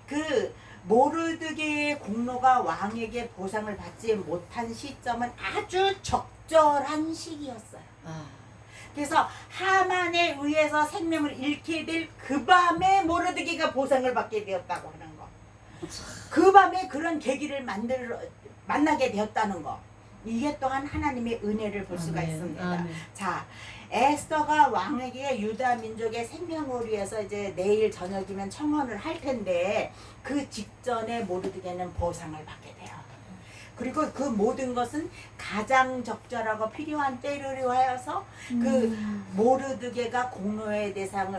그 모르드게의 공로가 왕에게 보상을 받지 못한 시점은 아주 적절한 시기였어요. 그래서 하만에 의해서 생명을 잃게 될 그 밤에 모르드게가 보상을 받게 되었다고 하는 거. 그 밤에 그런 계기를 만나게 되었다는 거. 이게 또한 하나님의 은혜를 볼 수가 있습니다. 자, 에스더가 왕에게 유다 민족의 생명을 위해서 이제 내일 저녁이면 청혼을 할 텐데 그 직전에 모르드게는 보상을 받게 돼요. 그리고 그 모든 것은 가장 적절하고 필요한 때를 위하여서 그 모르드게가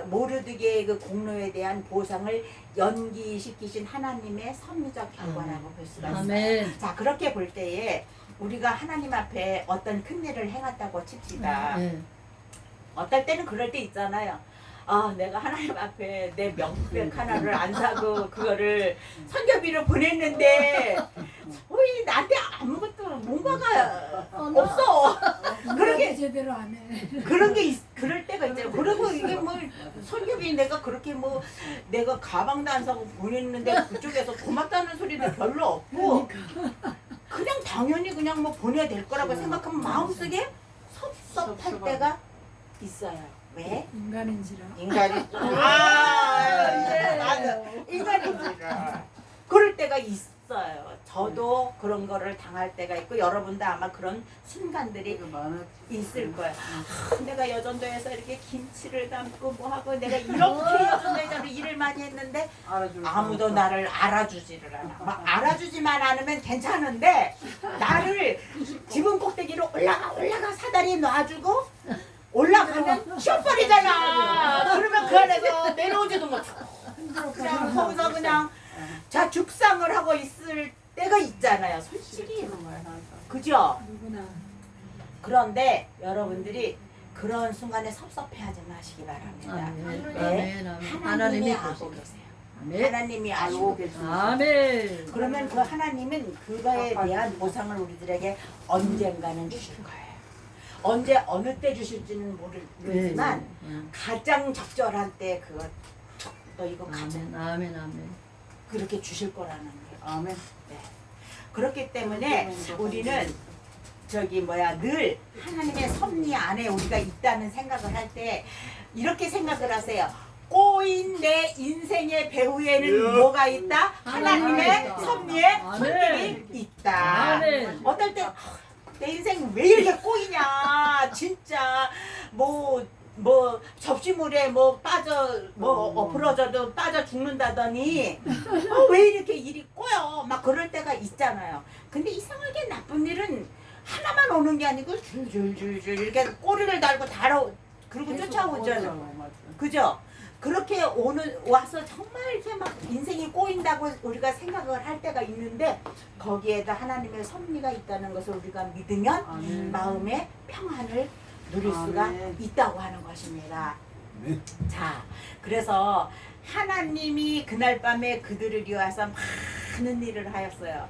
모르드게의 그 공로에 대한 보상을 연기시키신 하나님의 섭리적 결과라고 볼 수가 있어요. 자, 그렇게 볼 때에 우리가 하나님 앞에 어떤 큰 일을 행했다고 칩시다. 어떨 때는 그럴 때 있잖아요. 내가 하나님 앞에 내 명백 하나를 안 사고 그거를 선교비로 보냈는데 왜 나한테 아무것도 뭔가가 없어. 그렇게 제대로 안 해. 그럴 때가 있잖아요. 그리고 이게 뭐 선교비 내가 그렇게 뭐 내가 가방도 안 사고 보냈는데 그쪽에서 고맙다는 소리도 별로 없고 그냥 당연히 그냥 뭐 보내야 될 거라고 생각하면 마음속에 섭섭할 때가 있어요. 왜? 인간인지라. 인간인지라. 그럴 때가 있어요. 저도 그런 거를 당할 때가 있고 여러분도 아마 그런 순간들이 있을 거예요. 내가 여전도에서 이렇게 김치를 담고 뭐 하고 내가 이렇게 여전도에서 일을 많이 했는데 아무도 나를 알아주지를 않아. 막 알아주지만 않으면 괜찮은데 나를 지붕 꼭대기로 올라가 사다리에 놔주고 올라가면 쉬어버리잖아. 그러면 그 안에서 내려오지도 못하고 그냥 거기서 그냥 죽상을 하고 있을 때가 있잖아요. 솔직히 그죠? 누구나. 그런데 여러분들이 그런 순간에 섭섭해하지 마시기 바랍니다. 하나님이 알고 계세요. 하나님이 알고 계세요. 그러면 그 하나님은 그거에 대한 보상을 우리들에게 언젠가는 주실 거예요. 언제 어느 때 주실지는 모르지만 가장 적절한 때 그거 너 이거 가져. 그렇게 주실 거라는 거예요. 네. 그렇기 때문에 우리는 늘 하나님의 섭리 안에 우리가 있다는 생각을 할 때 이렇게 생각을 하세요. 꼬인 내 인생의 배후에는 예. 뭐가 있다? 하나님의 하나님 있다. 섭리의 아멘. 손길이 있다. 아멘. 어떨 때 내 인생 왜 이렇게 꼬이냐 진짜 뭐 접시물에 뭐 빠져 엎어져도 빠져 죽는다더니 왜 이렇게 일이 꼬여 막 그럴 때가 있잖아요. 근데 이상하게 나쁜 일은 하나만 오는 게 아니고 줄줄줄줄 이렇게 꼬리를 달고 그리고 쫓아오잖아요. 그죠? 그렇게 와서 정말 이렇게 막 인생이 꼬인다고 우리가 생각을 할 때가 있는데 거기에다 하나님의 섭리가 있다는 것을 우리가 믿으면 아멘. 마음의 평안을 누릴 수가 아멘. 있다고 하는 것입니다. 자, 그래서 하나님이 그날 밤에 그들을 위해서 많은 일을 하였어요.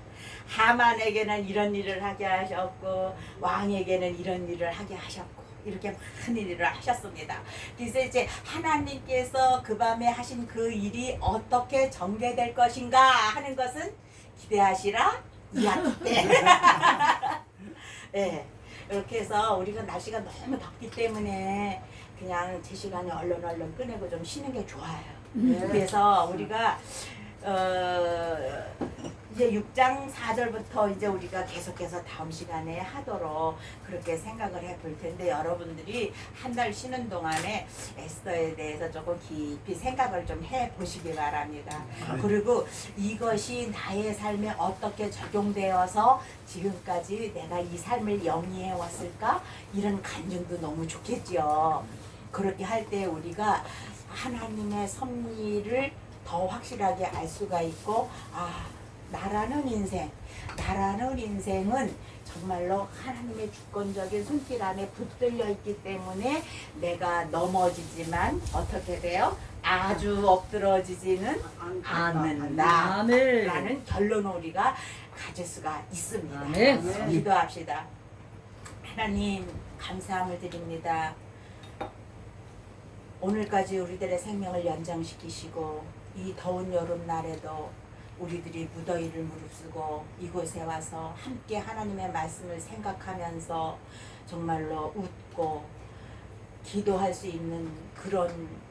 하만에게는 이런 일을 하게 하셨고 왕에게는 이런 일을 하게 하셨고 이렇게 많은 일을 하셨습니다. 그래서 이제 하나님께서 그 밤에 하신 그 일이 어떻게 전개될 것인가 하는 것은 기대하시라 이야기 때. 네, 이렇게 해서 우리가 날씨가 너무 덥기 때문에 그냥 제 시간에 얼른 꺼내고 좀 쉬는 게 좋아요. 그래서 우리가 이제 6장 4절부터 이제 우리가 계속해서 다음 시간에 하도록 그렇게 생각을 해볼 텐데 여러분들이 한 달 쉬는 동안에 에스더에 대해서 조금 깊이 생각을 좀 해보시기 바랍니다. 그리고 이것이 나의 삶에 어떻게 적용되어서 지금까지 내가 이 삶을 영위해 왔을까? 이런 간증도 너무 좋겠지요. 그렇게 할 때 우리가 하나님의 섭리를 더 확실하게 알 수가 있고 나라는 인생은 정말로 하나님의 주권적인 손길 안에 붙들려 있기 때문에 내가 넘어지지만 어떻게 돼요? 아주 엎드러지지는 않는다 아멘. 라는 결론을 우리가 가질 수가 있습니다. 아멘. 기도합시다. 하나님 감사함을 드립니다. 오늘까지 우리들의 생명을 연장시키시고 이 더운 여름날에도 우리들이 무더위를 무릅쓰고 이곳에 와서 함께 하나님의 말씀을 생각하면서 정말로 웃고 기도할 수 있는 그런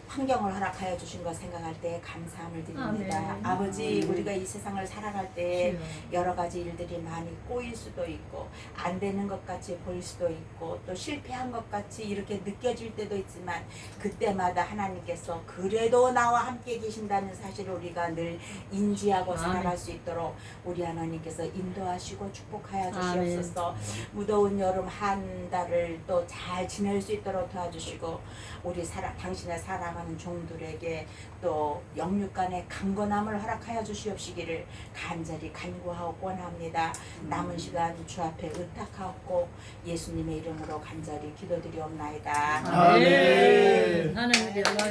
환경을 허락하여 주신 것 생각할 때 감사함을 드립니다. 아멘. 아버지 우리가 이 세상을 살아갈 때 여러 가지 일들이 많이 꼬일 수도 있고 안 되는 것 같이 보일 수도 있고 또 실패한 것 같이 이렇게 느껴질 때도 있지만 그때마다 하나님께서 그래도 나와 함께 계신다는 사실을 우리가 늘 인지하고 살아갈 수 있도록 우리 하나님께서 인도하시고 축복하여 주시옵소서. 무더운 여름 한 달을 또 잘 지낼 수 있도록 도와주시고 우리 당신의 사랑하는 종들에게 또 영육간의 강건함을 허락하여 주시옵시기를 간절히 간구하고 권합니다. 남은 시간 주 앞에 의탁하옵고 예수님의 이름으로 간절히 기도드리옵나이다. 아멘. 하나님께 영광이